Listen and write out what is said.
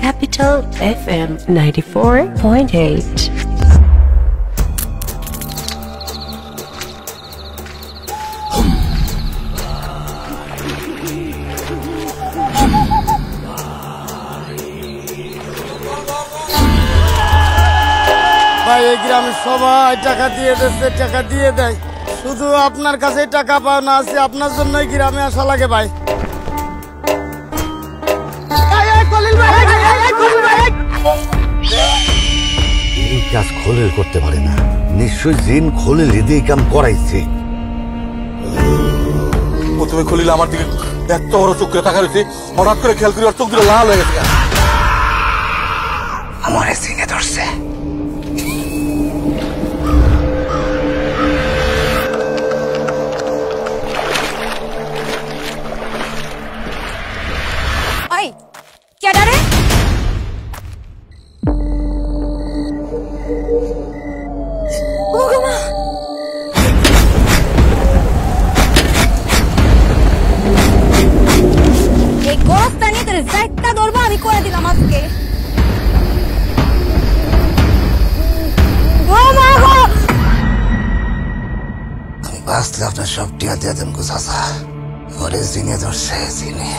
Capital FM 94.8. ভাই এই গ্রামের সবাই টাকা দিয়ে দিচ্ছে, টাকা দিয়ে দেয়, শুধু আপনার কাছে টাকা পাওনা আছে, আপনার জন্যই গ্রামে আসা লাগে ভাই। এই কাজ খোলেল করতে পারে না, নিশ্চয়ই জিন খোলেল এদিকে কাম করাইছে। প্রথমে খলিল আমার দিকে এত বড় চোখ করে তাকা রয়েছে, হঠাৎ করে খেয়াল করি ওর চোখ দিলে লাল হয়ে গেছে। আমার জিনে ধরছে। ওই কেডা রে? ওগো মা, এই গোরস্তানি তোর যাইতা ধরবো আমি করে দিলাম আজকে। ও মা গো, আমি বাঁচলে আপনার সব টিয়া দিয়ে দেন গো চাচা। ওরে জিনে ধরছে, জিনে।